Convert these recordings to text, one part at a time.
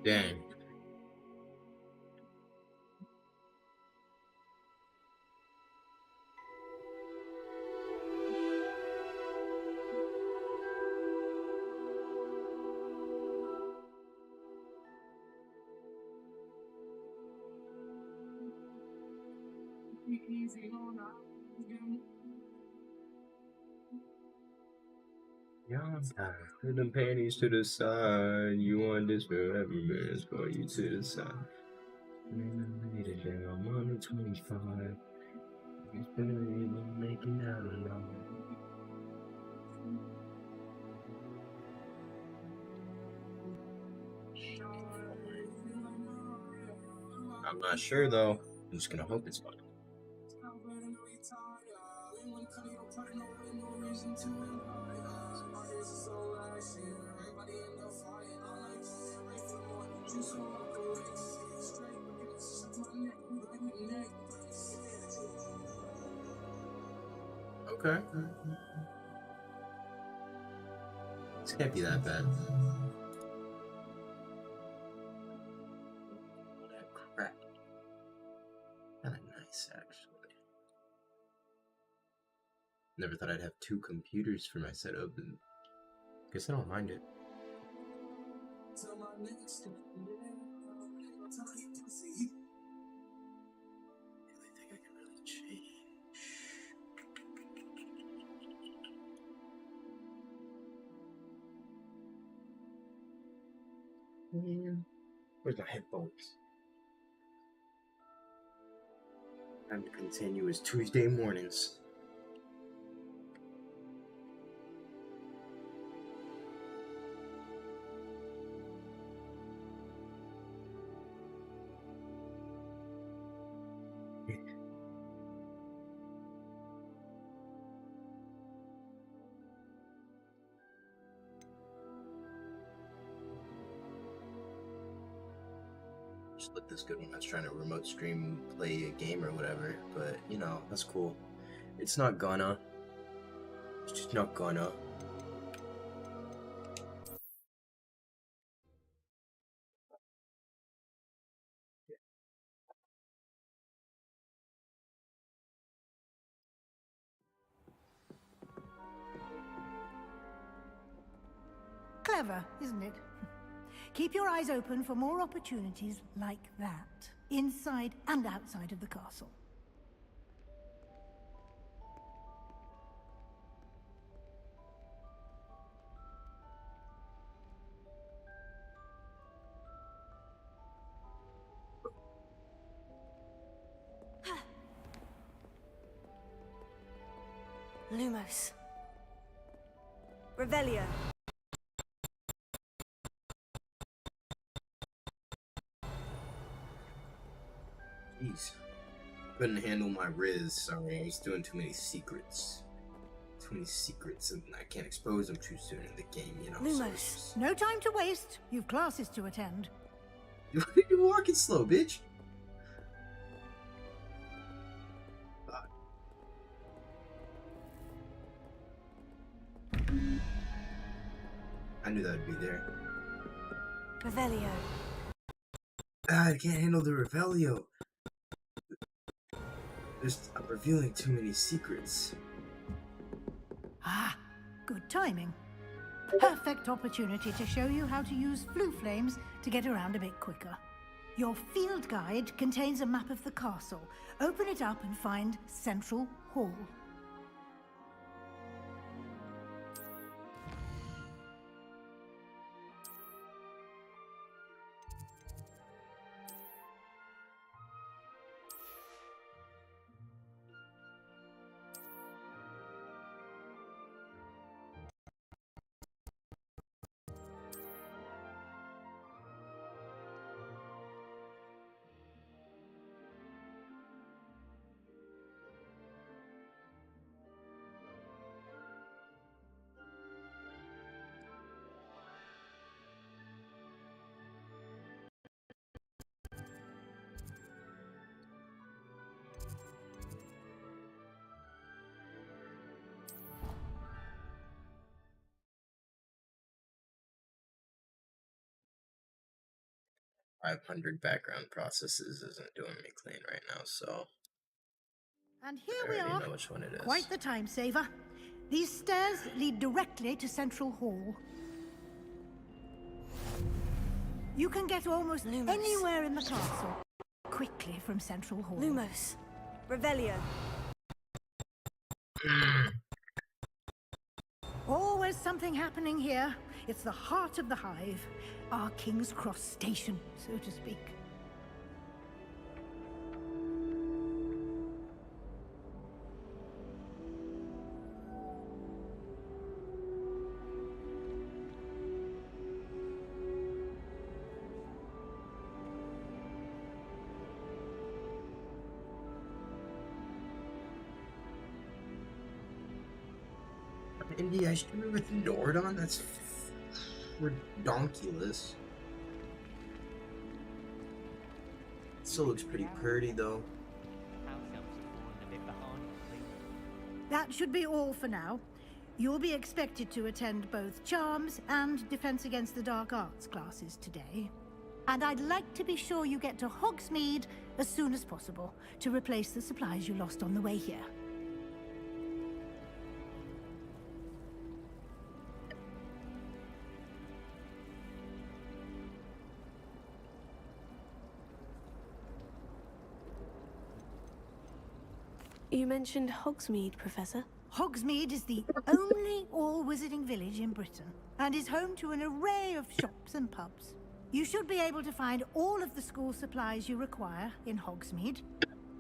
Dang. Yeah, put them panties to the side. You want this forever, man. It's for you to the side. Made it down. I'm on the 25. It's better than making out alone. I'm not sure though. I'm just gonna hope it's fun. Okay. This can't be that bad. That crap. Kinda nice, actually. Never thought I'd have two computers for my setup, and guess I don't mind it. Anything I can really change. Man, where's my headphones? Time to continue as Tuesday mornings. Just looked this good when I was trying to remote stream play a game or whatever, but you know, that's cool. It's not gonna. It's just not gonna. Clever, isn't it? Keep your eyes open for more opportunities like that, inside and outside of the castle. Lumos. Revelio. Jeez. Couldn't handle my Riz, sorry. I was doing too many secrets. Too many secrets, and I can't expose them too soon in the game, you know. Lumos. No time to waste. You've classes to attend. You're walking slow, bitch. I knew that would be there. Revelio. I can't handle the Revelio. I'm revealing too many secrets. Ah, good timing. Perfect opportunity to show you how to use flue flames to get around a bit quicker. Your field guide contains a map of the castle. Open it up and find Central Hall. 500 background processes isn't doing me clean right now, so And here I we already are. know which one it is. Quite the time saver. These stairs lead directly to Central Hall. You can get almost Lumos. anywhere in the castle quickly from Central Hall. Lumos. Revelio. Always something happening here. It's the heart of the hive. Our King's Cross station, so to speak. Indy, I stream with Nordon? That's redonkulous. Still looks pretty pretty though. That should be all for now. You'll be expected to attend both Charms and Defense Against the Dark Arts classes today. And I'd like to be sure you get to Hogsmeade as soon as possible to replace the supplies you lost on the way here. You mentioned Hogsmeade, Professor. Hogsmeade is the only all-wizarding village in Britain and is home to an array of shops and pubs. You should be able to find all of the school supplies you require in Hogsmeade.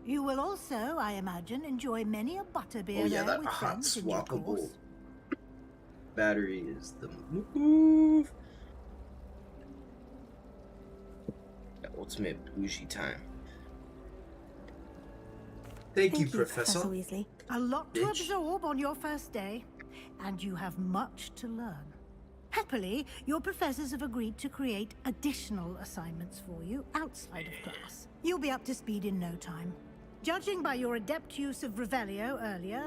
You will also, I imagine, enjoy many a butterbeer there that with hot friends in due swappable course. battery is the move. The ultimate bougie time. Thank you, Professor. Weasley. A lot to Bitch. absorb on your first day, and you have much to learn. Happily, your professors have agreed to create additional assignments for you outside of class. You'll be up to speed in no time. Judging by your adept use of Revelio earlier,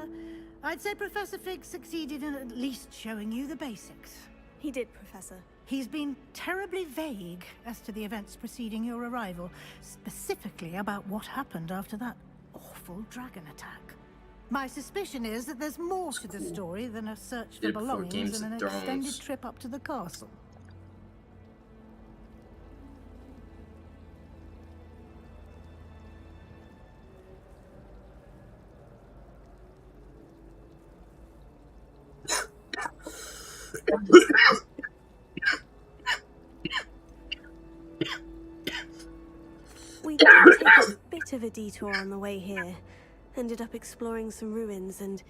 I'd say Professor Fig succeeded in at least showing you the basics. He did, Professor. He's been terribly vague as to the events preceding your arrival, specifically about what happened after that awful dragon attack. My suspicion is that there's more to the story than a search for Did it before belongings Games and of an Thrones. extended trip up to the castle. We did take a bit of a detour on the way here. Ended up exploring some ruins and...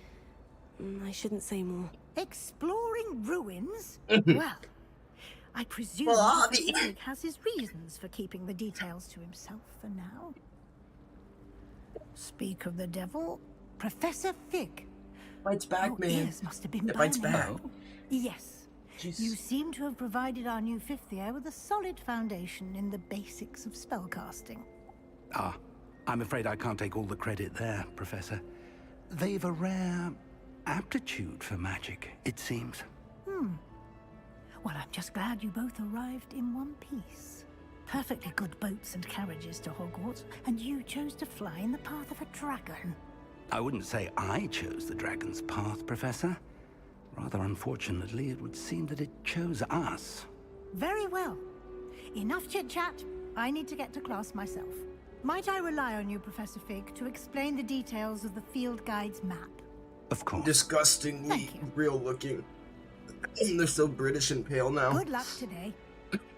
I shouldn't say more. Exploring ruins? Well, I presume Professor Fig has his reasons for keeping the details to himself for now. Speak of the devil, Professor Fig. Bites back, Your man. ears must have been It bites burning. back. Yes. Jeez. You seem to have provided our new fifth year with a solid foundation in the basics of spellcasting. Ah, I'm afraid I can't take all the credit there, Professor. They've a rare aptitude for magic, it seems. Well, I'm just glad you both arrived in one piece. Perfectly good boats and carriages to Hogwarts, and you chose to fly in the path of a dragon. I wouldn't say I chose the dragon's path, Professor. Rather unfortunately, it would seem that it chose us. Very well. Enough chit-chat. I need to get to class myself. Might I rely on you, Professor Fig, to explain the details of the field guide's map? Of course. Disgustingly Thank you. real looking. They're so British and pale now. Good luck today.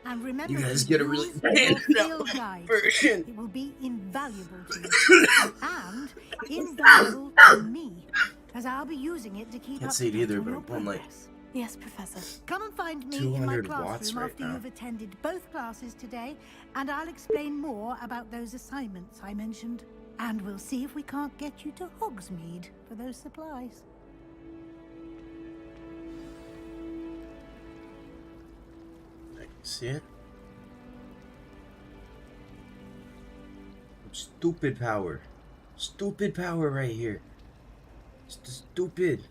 And remember, You guys to get a use really your bad field guide. version. It will be invaluable to you. And invaluable to me, as I'll be using it to keep Can't up see it to date either, on but your I'm pulling, like, progress. Yes, Professor. Come and find me in my 200 watts classroom right after now. you've attended both classes today, and I'll explain more about those assignments I mentioned. And we'll see if we can't get you to Hogsmeade for those supplies. I can see it. Stupid power. Stupid power right here. Stupid.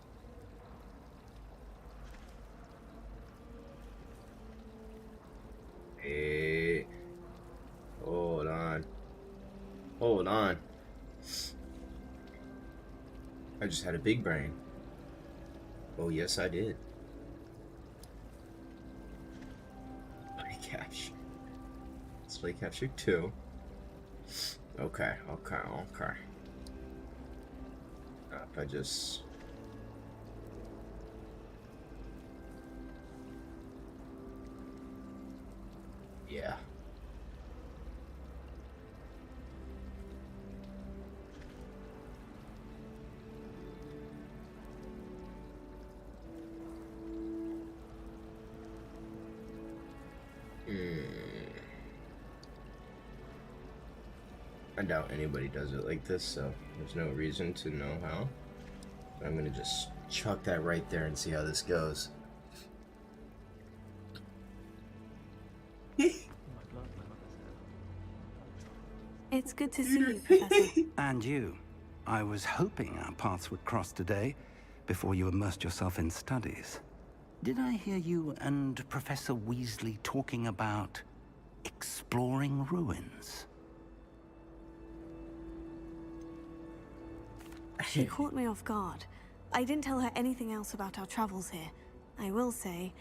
just had a big brain. Oh, yes, I did. Play capture. Let's play capture 2. Okay. If I just... Yeah. I doubt anybody does it like this, so there's no reason to know how. I'm gonna just chuck that right there and see how this goes. It's good to see you, Professor. And you. I was hoping our paths would cross today, before you immersed yourself in studies. Did I hear you and Professor Weasley talking about exploring ruins? She caught me off guard. I didn't tell her anything else about our travels here. I will say,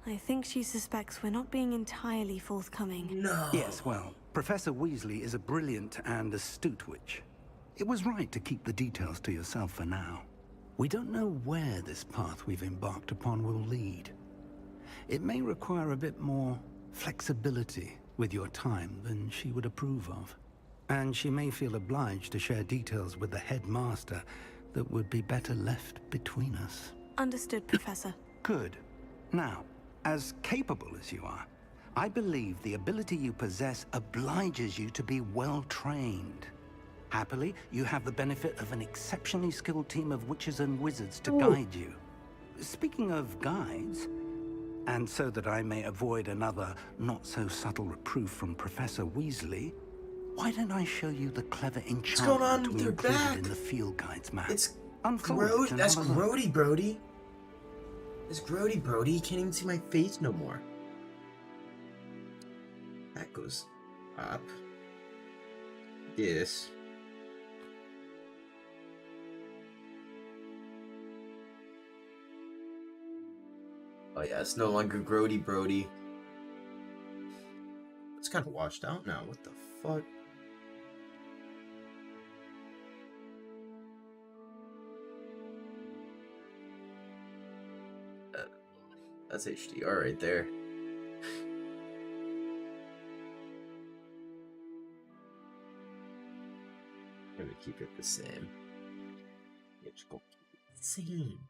I think she suspects we're not being entirely forthcoming. No. Yes, well, Professor Weasley is a brilliant and astute witch. It was right to keep the details to yourself for now. We don't know where this path we've embarked upon will lead. It may require a bit more flexibility with your time than she would approve of. And she may feel obliged to share details with the headmaster that would be better left between us. Understood, Professor. Good. Now, as capable as you are, I believe the ability you possess obliges you to be well-trained. Happily, you have the benefit of an exceptionally skilled team of witches and wizards to guide you. Speaking of guides, and so that I may avoid another not-so-subtle reproof from Professor Weasley, why don't I show you the clever enchantment we included in the field guide's map? It's Unfold and that's have a look. Grody Brody. It's Grody Brody. You can't even see my face no more. That goes up. Yes. Oh yeah, it's no longer Grody Brody. It's kind of washed out now. What the fuck? That's HDR right there. I'm gonna keep it the same. Yeah, just go keep it the same.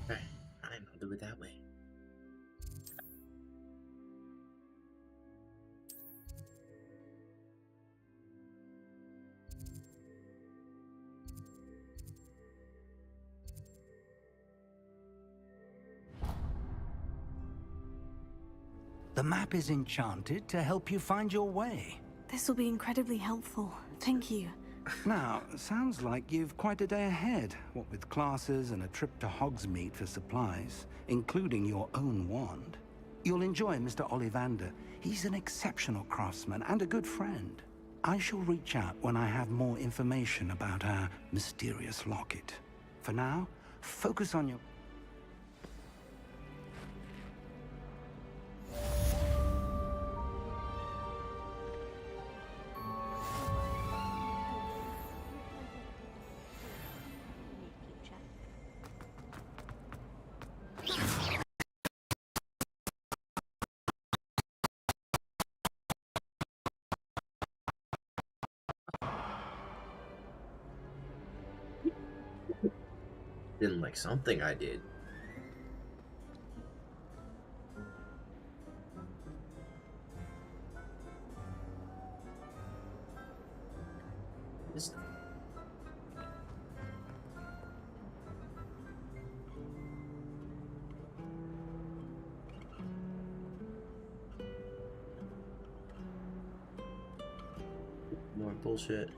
Okay, I'll do it that way. The map is enchanted to help you find your way. This will be incredibly helpful. Thank you. Now, sounds like you've quite a day ahead, what with classes and a trip to Hogsmeade for supplies, including your own wand. You'll enjoy Mr. Ollivander. He's an exceptional craftsman and a good friend. I shall reach out when I have more information about our mysterious locket. For now, focus on your... Didn't like something I did. This... More bullshit.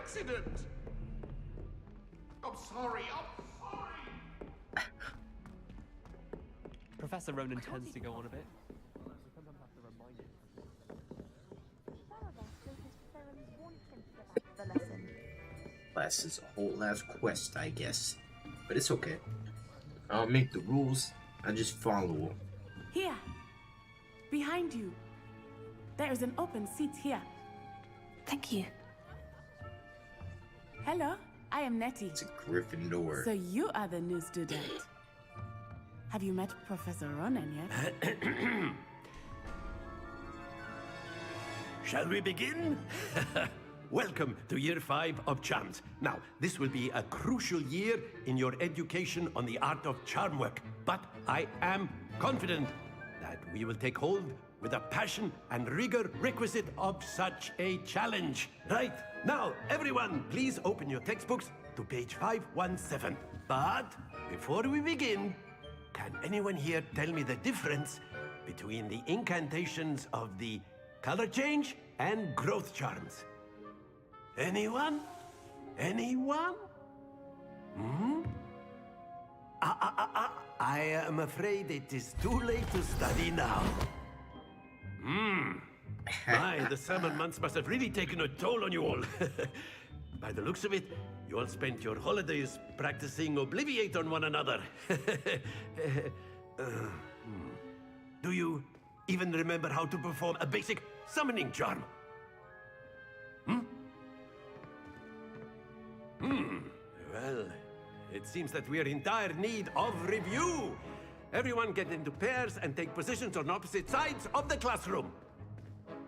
accident. I'm sorry. I'm sorry. Professor Ronan tends to go on a bit. Class is a whole last quest, I guess. But it's okay. I don't make the rules, I just follow them. Here, behind you. There is an open seat here. Thank you. Hello, I am Nettie. It's a Gryffindor. So you are the new student. Have you met Professor Ronan yet? Shall we begin? Welcome to Year 5 of Charms. Now, this will be a crucial year in your education on the art of charm work, but I am confident that we will take hold with the passion and rigor requisite of such a challenge. Right, now, everyone, please open your textbooks to page 517. But before we begin, can anyone here tell me the difference between the incantations of the color change and growth charms? Anyone? Anyone? I am afraid it is too late to study now. My, the summer months must have really taken a toll on you all. By the looks of it, you all spent your holidays practicing Obliviate on one another. Do you even remember how to perform a basic summoning charm? Well, it seems that we are in dire need of review. Everyone get into pairs and take positions on opposite sides of the classroom.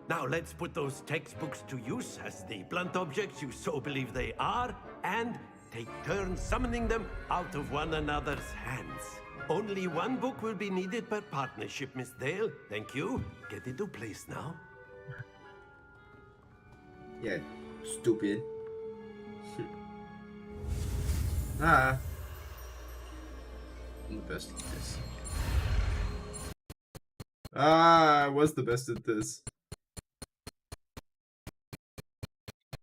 Now let's put those textbooks to use as the blunt objects you so believe they are, and take turns summoning them out of one another's hands. Only one book will be needed per partnership, Miss Dale. Thank you. Get into place now. Yeah, stupid. I'm the best at this. I was the best at this.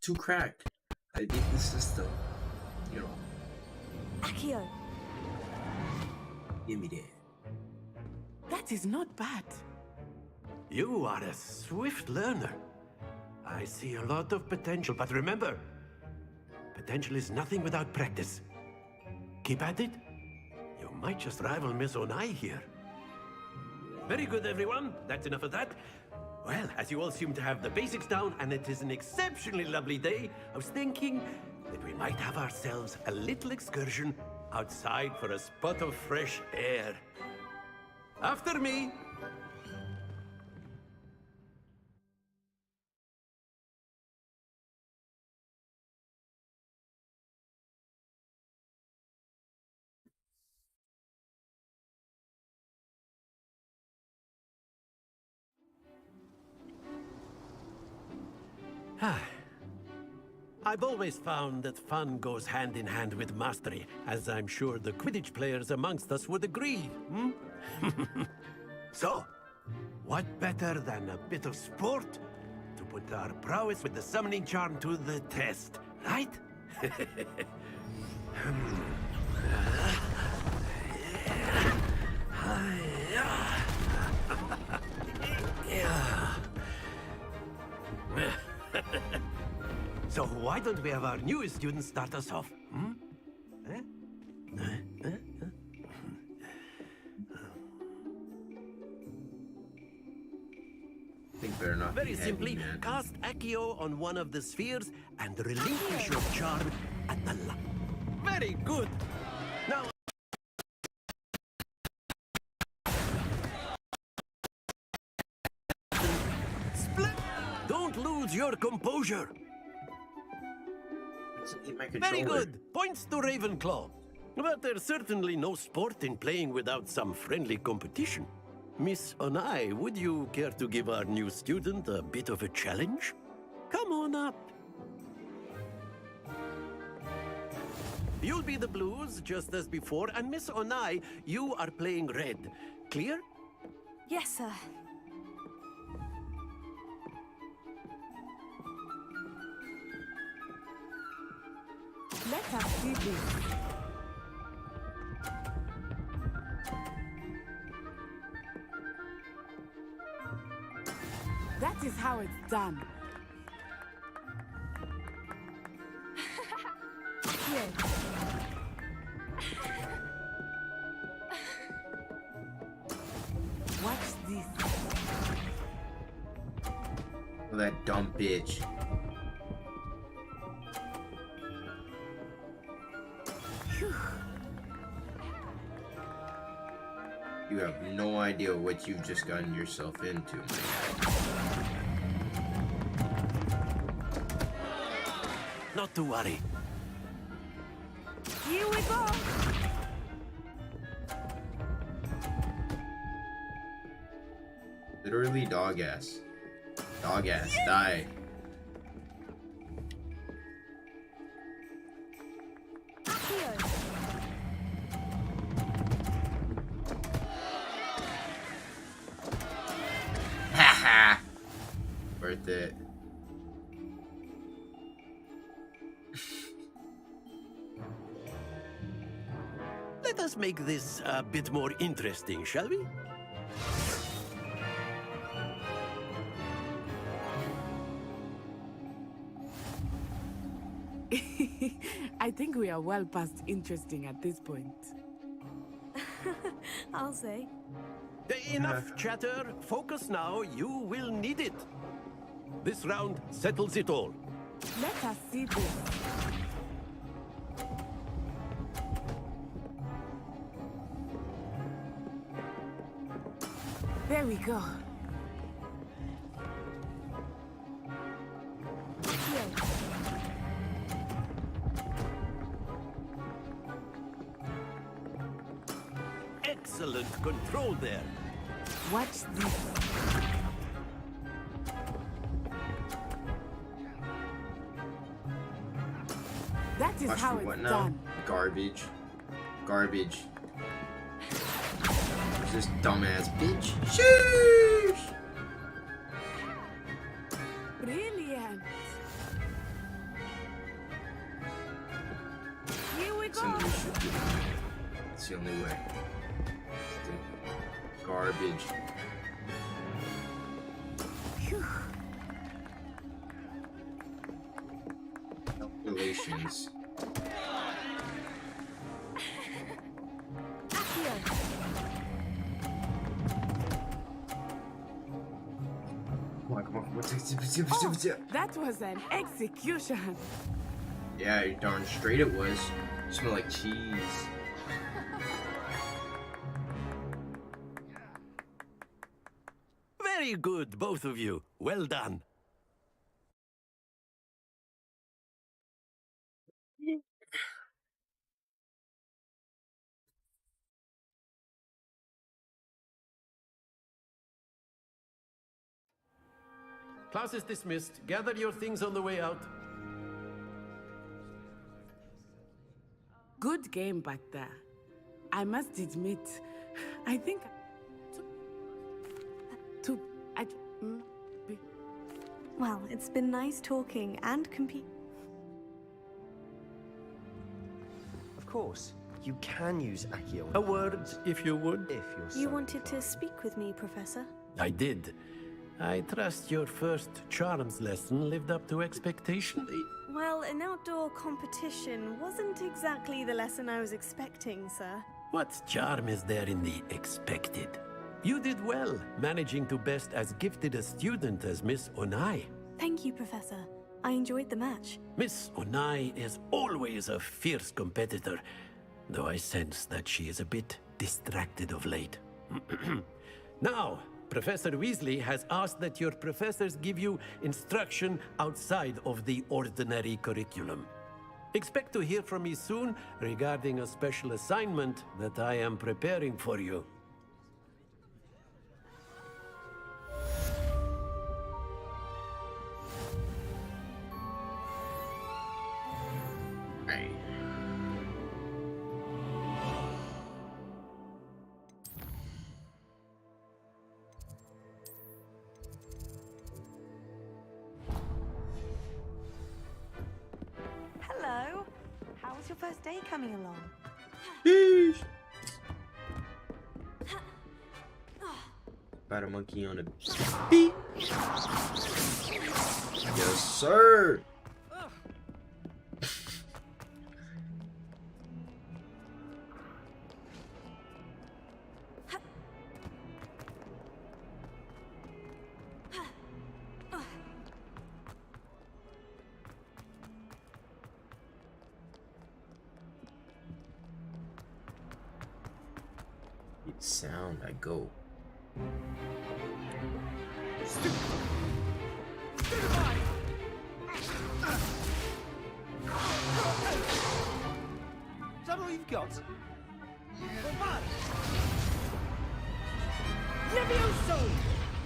Too cracked. I beat the system. You know. Accio. Give me that. That is not bad. You are a swift learner. I see a lot of potential, but remember, potential is nothing without practice. Keep at it. You might just rival Miss Onai here. Very good, everyone. That's enough of that. Well, as you all seem to have the basics down, and it is an exceptionally lovely day, I was thinking that we might have ourselves a little excursion outside for a spot of fresh air. After me. I've always found that fun goes hand in hand with mastery, as I'm sure the Quidditch players amongst us would agree. So, what better than a bit of sport to put our prowess with the summoning charm to the test, right? So why don't we have our newest student start us off? Think better not. Very simply, cast Accio on one of the spheres and relinquish your charm at the Very good. Now. Split. Don't lose your composure. Very good. Points to Ravenclaw. But there's certainly no sport in playing without some friendly competition. Miss Onai, would you care to give our new student a bit of a challenge? Come on up. You'll be the blues, just as before, and Miss Onai, you are playing red. Clear? Yes, sir. Let us see this. That is how it's done. Yes. Watch this. Oh, that dumb bitch. You have no idea what you've just gotten yourself into, man. Not to worry. Here we go. Literally dog ass. Dog ass, die. Haha. Worth it. Let us make this a bit more interesting, shall we? I think we are well past interesting at this point. I'll say. Enough chatter. Focus now. You will need it. This round settles it all. Let us see this. There we go. Excellent control there. Watch this. That is Watch how for it's what now? done. Garbage. Garbage. Who's this dumbass bitch? Sheesh! Brilliant. Here we It's go. the only shit to do. It's the only way. Garbage. Phew. Relations. Come on. Oh, that was an execution. Yeah, you're darn straight it was. You smell like cheese. Very good, both of you. Well done. Class is dismissed. Gather your things on the way out. Good game back there. I must admit, I think Well, it's been nice talking and Of course, you can use Accio. A word, if you would. If you're so You wanted to inclined. speak with me, Professor? I did. I trust your first charms lesson lived up to expectation. Well, an outdoor competition wasn't exactly the lesson I was expecting, sir. What charm is there in the expected? You did well, managing to best as gifted a student as Miss Onai. Thank you, Professor. I enjoyed the match. Miss Onai is always a fierce competitor, though I sense that she is a bit distracted of late. Now, Professor Weasley has asked that your professors give you instruction outside of the ordinary curriculum. Expect to hear from me soon regarding a special assignment that I am preparing for you. Hey. Hello. your first day coming along? Sheesh. Spider monkey on a beat. Yes, sir. It sound like go. Is that all you've got? Levioso!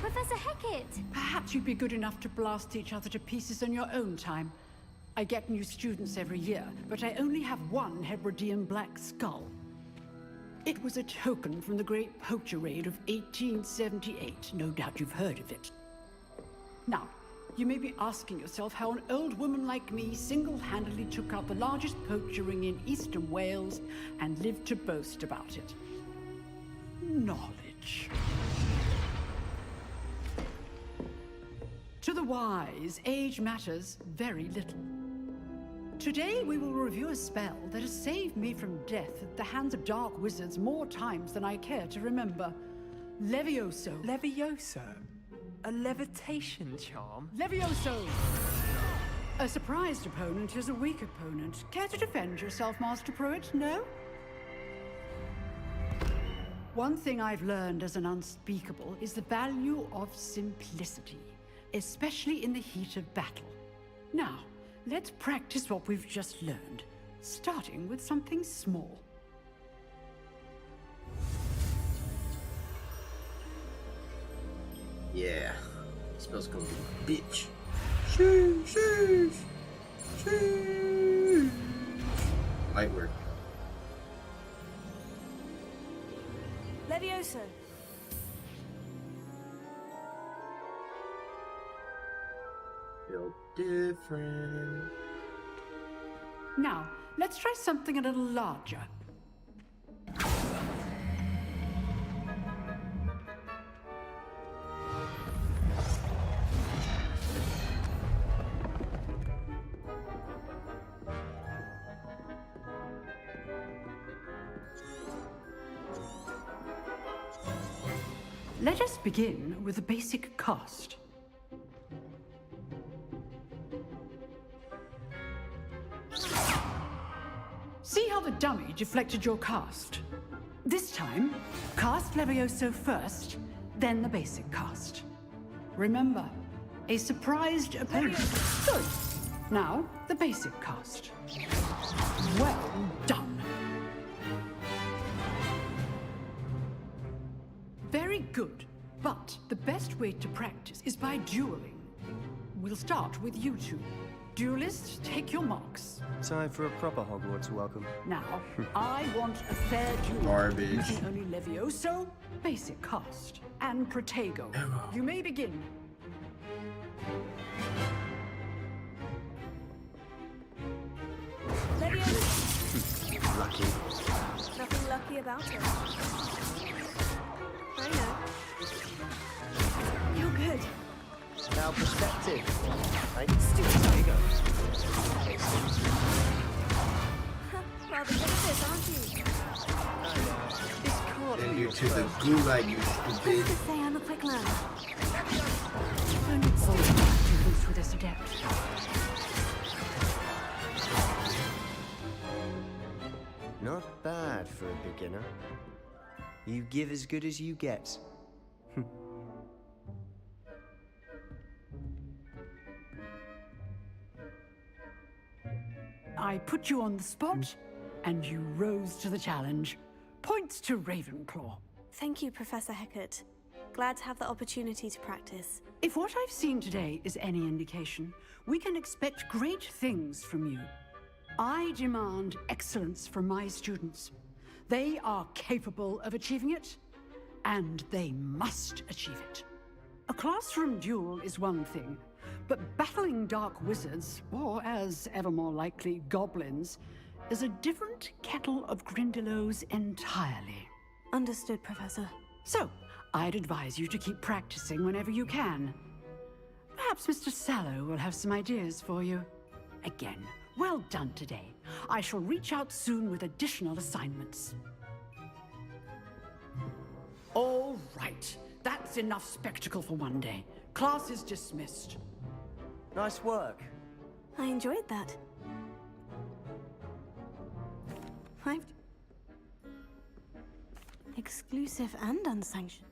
Professor Hecat! Perhaps you'd be good enough to blast each other to pieces in your own time. I get new students every year, but I only have one Hebridean black skull. It was a token from the Great Poacher Raid of 1878. No doubt you've heard of it. Now, you may be asking yourself how an old woman like me single-handedly took out the largest poacher ring in eastern Wales and lived to boast about it. Knowledge. To the wise, age matters very little. Today we will review a spell that has saved me from death at the hands of dark wizards more times than I care to remember. Levioso. Levioso? A levitation charm? Levioso! A surprised opponent is a weak opponent. Care to defend yourself, Master Pruitt? No? One thing I've learned as an unspeakable is the value of simplicity, especially in the heat of battle. Now, let's practice what we've just learned, starting with something small. Yeah, spell's gonna be a bitch. Sheesh. Light work. Levioso. Feel different. Now, let's try something a little larger. Let us begin with the basic cast. See how the dummy deflected your cast? This time, cast Levioso first, then the basic cast. Remember, a surprised opponent. Good. Now, the basic cast. Well done. Very good, but the best way to practice is by dueling. We'll start with you two. Duelists, take your marks. Time for a proper Hogwarts welcome. Now, I want a fair duel. Garbage. Using only Levioso, basic cast, and Protego. You may begin. Levioso. Lucky. Nothing lucky about it. I know. You're good. Now perspective. Right? Stupid. There you go. Rather good at this, aren't you? This can't Send be you your to the first. gulag, you Who's stupid. to say I'm a quick learner? Only bold students with this adept. Not bad for a beginner. You give as good as you get. I put you on the spot, and you rose to the challenge. Points to Ravenclaw. Thank you, Professor Hecat. Glad to have the opportunity to practice. If what I've seen today is any indication, we can expect great things from you. I demand excellence from my students. They are capable of achieving it, and they must achieve it. A classroom duel is one thing, but battling dark wizards, or as ever more likely, goblins, is a different kettle of Grindylows entirely. Understood, Professor. So, I'd advise you to keep practicing whenever you can. Perhaps Mr. Sallow will have some ideas for you. Again, well done today. I shall reach out soon with additional assignments. All right. That's enough spectacle for one day. Class is dismissed. Nice work. I enjoyed that. I've... Exclusive and unsanctioned.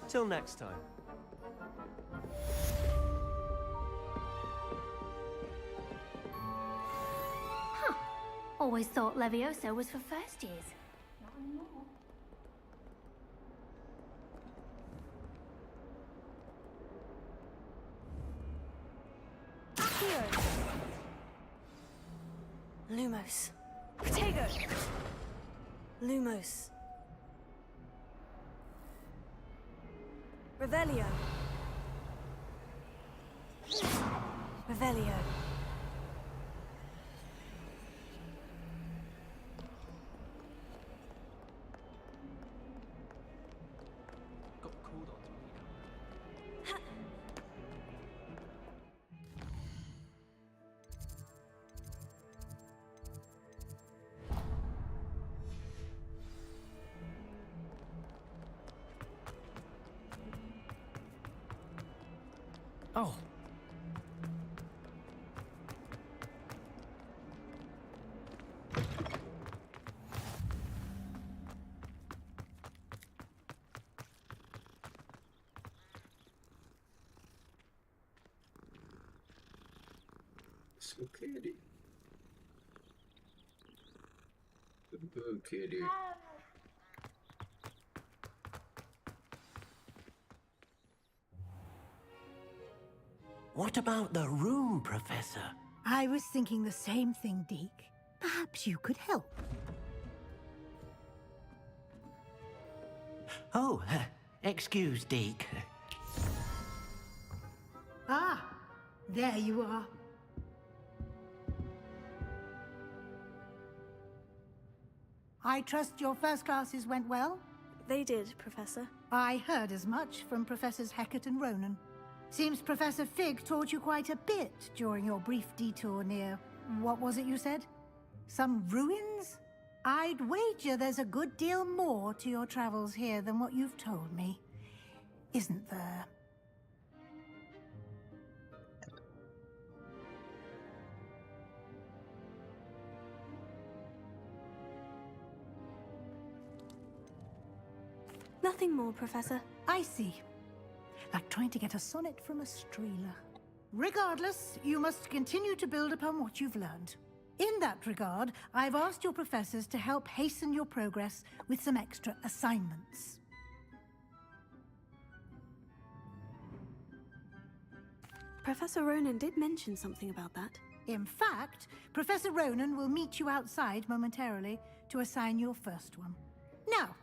Till next time. Always thought Levioso was for first years. Not anymore. Lumos. Protego! Lumos. Revelio. Revelio. Got called on to meet up. Oh. So kitty. Good kitty. What about the room, Professor? I was thinking the same thing, Deke. Perhaps you could help. Oh, excuse, Deke. Ah, there you are. I trust your first classes went well? They did, Professor. I heard as much from Professors Hecat and Ronan. Seems Professor Fig taught you quite a bit during your brief detour near... what was it you said? Some ruins? I'd wager there's a good deal more to your travels here than what you've told me. Isn't there? Nothing more, Professor. I see. Like trying to get a sonnet from a streeler. Regardless, you must continue to build upon what you've learned. In that regard, I've asked your professors to help hasten your progress with some extra assignments. Professor Ronan did mention something about that. In fact, Professor Ronan will meet you outside momentarily to assign your first one. Now,